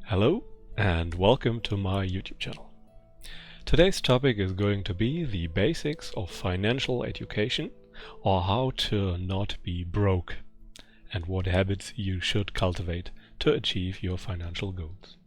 Hello and welcome to my YouTube channel. Today's topic is going to be the basics of financial education, or how to not be broke, and what habits you should cultivate to achieve your financial goals.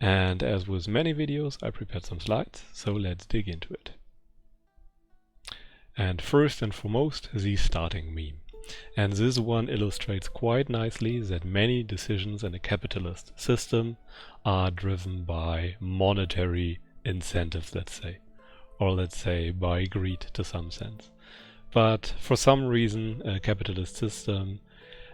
And as with many videos, I prepared some slides, so let's dig into it. And first and foremost, the starting meme. And this one illustrates quite nicely that many decisions in a capitalist system are driven by monetary incentives, let's say, or let's say by greed to some sense. But for some reason, a capitalist system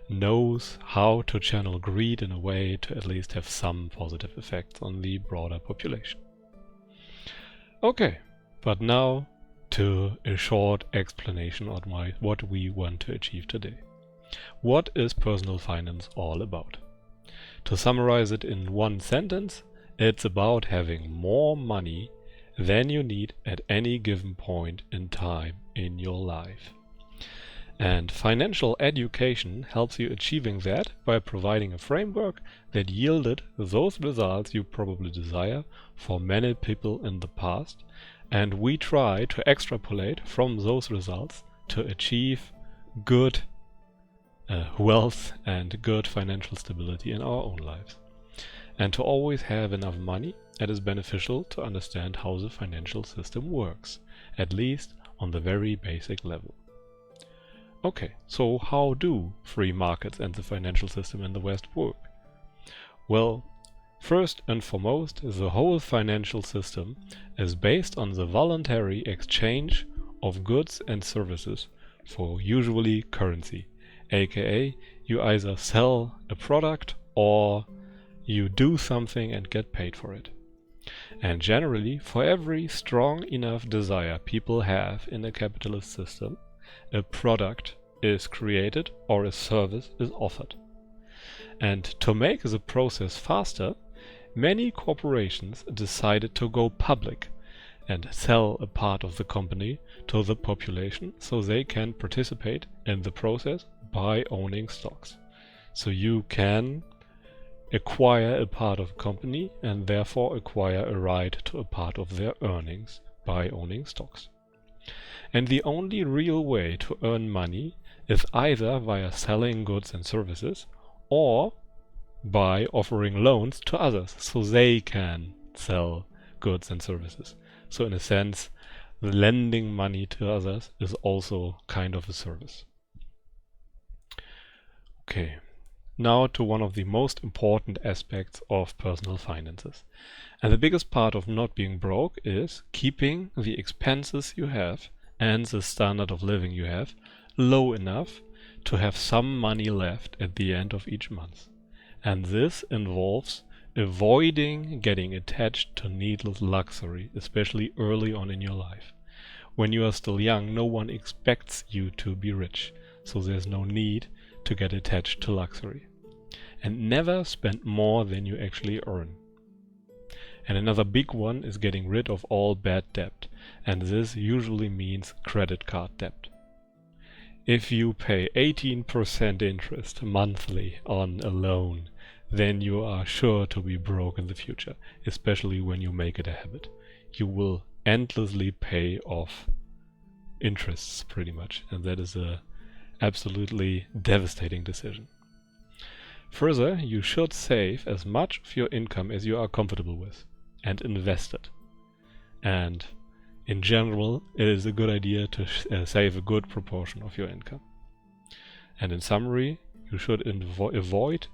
knows how to channel greed in a way to at least have some positive effects on the broader population. Okay, but now to a short explanation on what we want to achieve today. What is personal finance all about? To summarize it in one sentence, it's about having more money than you need at any given point in time in your life. And financial education helps you achieving that by providing a framework that yielded those results you probably desire for many people in the past, and we try to extrapolate from those results to achieve good wealth and good financial stability in our own lives. And to always have enough money, it is beneficial to understand how the financial system works, at least on the very basic level. Okay, so how do free markets and the financial system in the West work? Well, first and foremost, the whole financial system is based on the voluntary exchange of goods and services for usually currency, aka you either sell a product or you do something and get paid for it. And generally, for every strong enough desire people have in a capitalist system, a product is created or a service is offered. And to make the process faster, many corporations decided to go public and sell a part of the company to the population so they can participate in the process by owning stocks. So you can acquire a part of a company and therefore acquire a right to a part of their earnings by owning stocks. And the only real way to earn money is either via selling goods and services or by offering loans to others so they can sell goods and services. So in a sense, lending money to others is also kind of a service. Okay, now to one of the most important aspects of personal finances. And the biggest part of not being broke is keeping the expenses you have and the standard of living you have low enough to have some money left at the end of each month. And this involves avoiding getting attached to needless luxury, especially early on in your life. When you are still young, no one expects you to be rich, so there's no need to get attached to luxury. And never spend more than you actually earn. And another big one is getting rid of all bad debt, and this usually means credit card debt. If you pay 18% interest monthly on a loan, then you are sure to be broke in the future, especially when you make it a habit. You will endlessly pay off interests pretty much, and that is a absolutely devastating decision. Further, you should save as much of your income as you are comfortable with and invest it. And in general, it is a good idea to save a good proportion of your income. And in summary, you should avoid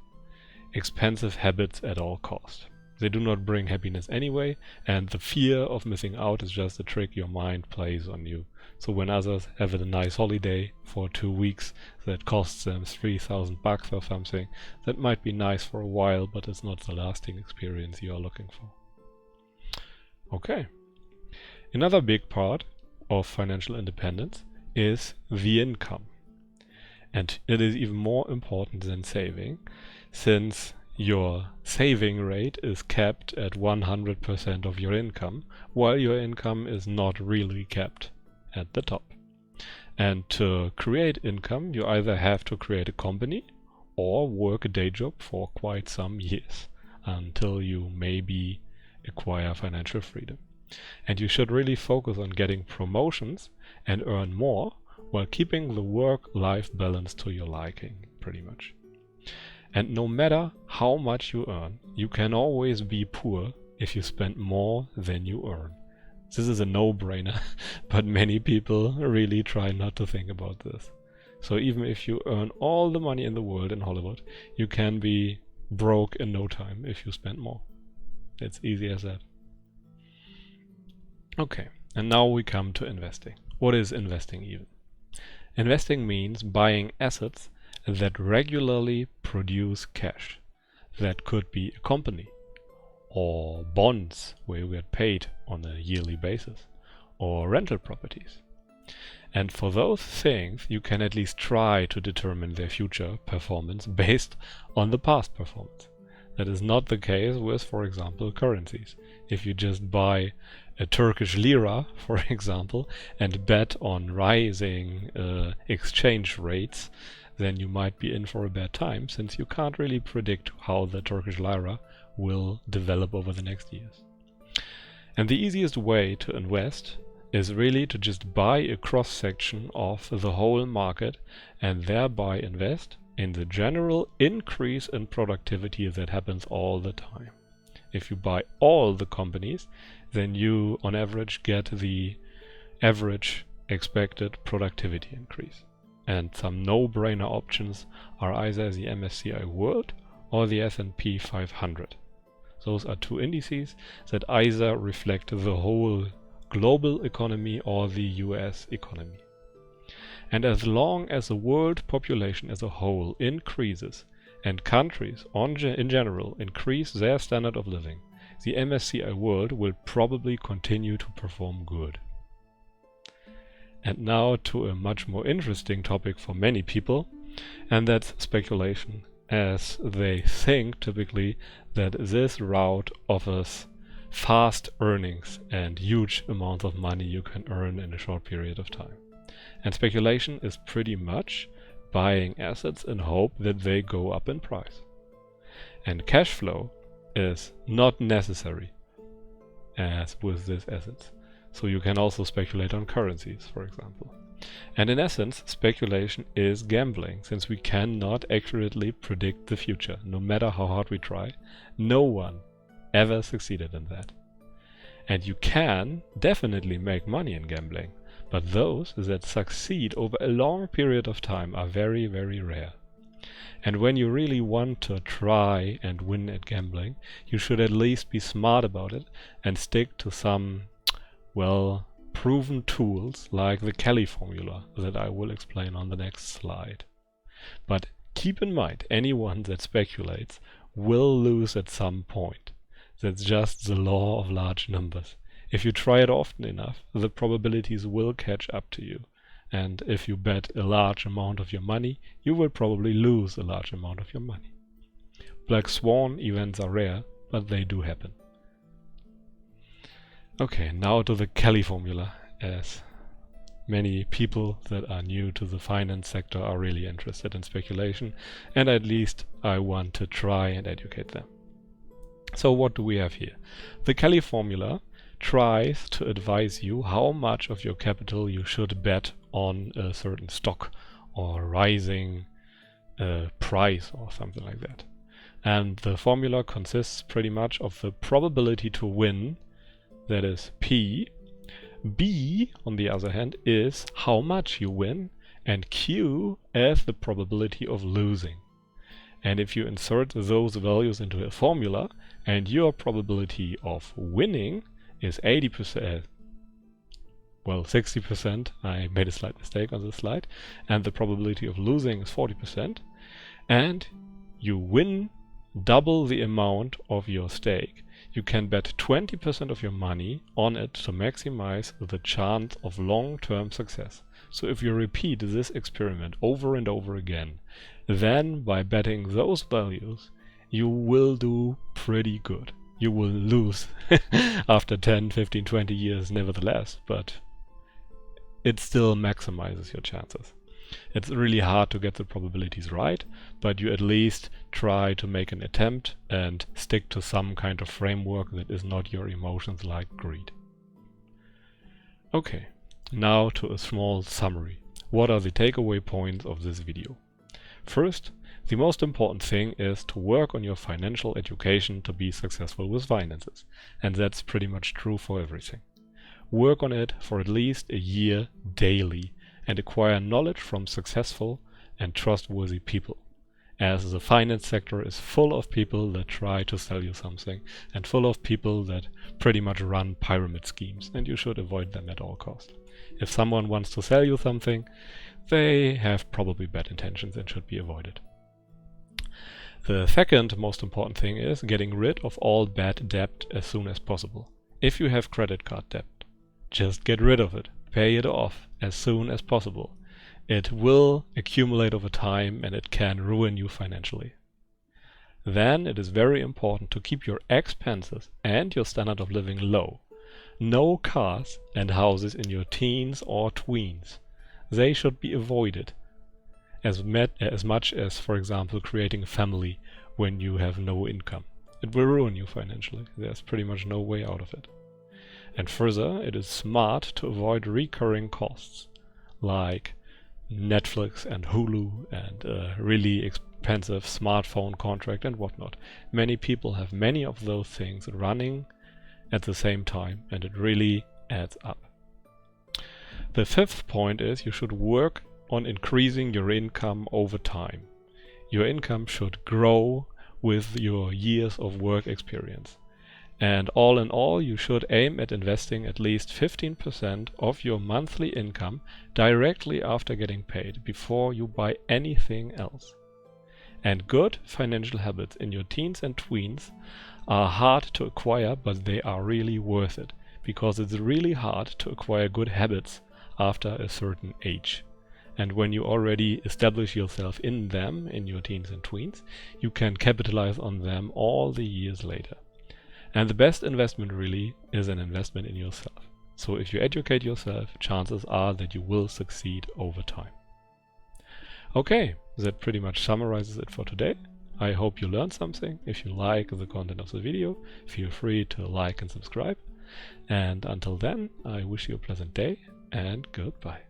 expensive habits at all costs. They do not bring happiness anyway, and the fear of missing out is just a trick your mind plays on you. So when others have a nice holiday for 2 weeks that costs them $3,000 or something, that might be nice for a while, but it's not the lasting experience you are looking for. Okay. Another big part of financial independence is the income. And it is even more important than saving, since your saving rate is capped at 100% of your income, while your income is not really capped at the top. And to create income, you either have to create a company or work a day job for quite some years until you maybe acquire financial freedom. And you should really focus on getting promotions and earn more while keeping the work-life balance to your liking, pretty much. And no matter how much you earn, you can always be poor if you spend more than you earn. This is a no-brainer, but many people really try not to think about this. So even if you earn all the money in the world in Hollywood, you can be broke in no time if you spend more. It's easy as that. Okay, and now we come to investing. What is investing even? Investing means buying assets that regularly produce cash. That could be a company, or bonds where you get paid on a yearly basis, or rental properties. And for those things, you can at least try to determine their future performance based on the past performance. That is not the case with, for example, currencies. If you just buy a Turkish lira, for example, and bet on rising exchange rates, then you might be in for a bad time, since you can't really predict how the Turkish lira will develop over the next years. And the easiest way to invest is really to just buy a cross-section of the whole market and thereby invest in the general increase in productivity that happens all the time. If you buy all the companies, then you on average get the average expected productivity increase. And some no-brainer options are either the MSCI World or the S&P 500. Those are two indices that either reflect the whole global economy or the US economy. And as long as the world population as a whole increases and countries in general increase their standard of living, the MSCI World will probably continue to perform good. And now to a much more interesting topic for many people, and that's speculation, as they think typically that this route offers fast earnings and huge amounts of money you can earn in a short period of time. And speculation is pretty much buying assets in hope that they go up in price. And cash flow is not necessary as with these assets. So you can also speculate on currencies, for example. And in essence, speculation is gambling, since we cannot accurately predict the future, no matter how hard we try. No one ever succeeded in that. And you can definitely make money in gambling, but those that succeed over a long period of time are very, very rare. And when you really want to try and win at gambling, you should at least be smart about it and stick to some, well, proven tools like the Kelly formula that I will explain on the next slide. But keep in mind, anyone that speculates will lose at some point. That's just the law of large numbers. If you try it often enough, the probabilities will catch up to you. And if you bet a large amount of your money, you will probably lose a large amount of your money. Black swan events are rare, but they do happen. Okay, now to the Kelly formula, as many people that are new to the finance sector are really interested in speculation, and at least I want to try and educate them. So what do we have here? The Kelly formula tries to advise you how much of your capital you should bet on a certain stock or rising price or something like that. And the formula consists pretty much of the probability to win, that is P. B, on the other hand, is how much you win, and Q as the probability of losing. And if you insert those values into a formula and your probability of winning is 80%, well, 60%, I made a slight mistake on this slide, and the probability of losing is 40%, and you win double the amount of your stake, you can bet 20% of your money on it to maximize the chance of long-term success. So if you repeat this experiment over and over again, then by betting those values, you will do pretty good. You will lose after 10, 15, 20 years nevertheless, but it still maximizes your chances. It's really hard to get the probabilities right, but you at least try to make an attempt and stick to some kind of framework that is not your emotions like greed. Okay, now to a small summary. What are the takeaway points of this video? First, the most important thing is to work on your financial education to be successful with finances, and that's pretty much true for everything. Work on it for at least a year daily and acquire knowledge from successful and trustworthy people, as the finance sector is full of people that try to sell you something and full of people that pretty much run pyramid schemes, and you should avoid them at all costs. If someone wants to sell you something, they have probably bad intentions and should be avoided. The second most important thing is getting rid of all bad debt as soon as possible. If you have credit card debt, just get rid of it. Pay it off as soon as possible. It will accumulate over time and it can ruin you financially. Then it is very important to keep your expenses and your standard of living low. No cars and houses in your teens or tweens. They should be avoided as much as, for example, creating a family when you have no income. It will ruin you financially. There's pretty much no way out of it. And further, it is smart to avoid recurring costs like Netflix and Hulu and a really expensive smartphone contract and whatnot. Many people have many of those things running at the same time, and it really adds up. The fifth point is you should work on increasing your income over time. Your income should grow with your years of work experience. And all in all, you should aim at investing at least 15% of your monthly income directly after getting paid before you buy anything else. And good financial habits in your teens and tweens are hard to acquire, but they are really worth it, because it's really hard to acquire good habits after a certain age. And when you already establish yourself in them in your teens and tweens, you can capitalize on them all the years later. And the best investment really is an investment in yourself. So if you educate yourself, chances are that you will succeed over time. Okay, that pretty much summarizes it for today. I hope you learned something. If you like the content of the video, feel free to like and subscribe. And until then, I wish you a pleasant day and goodbye.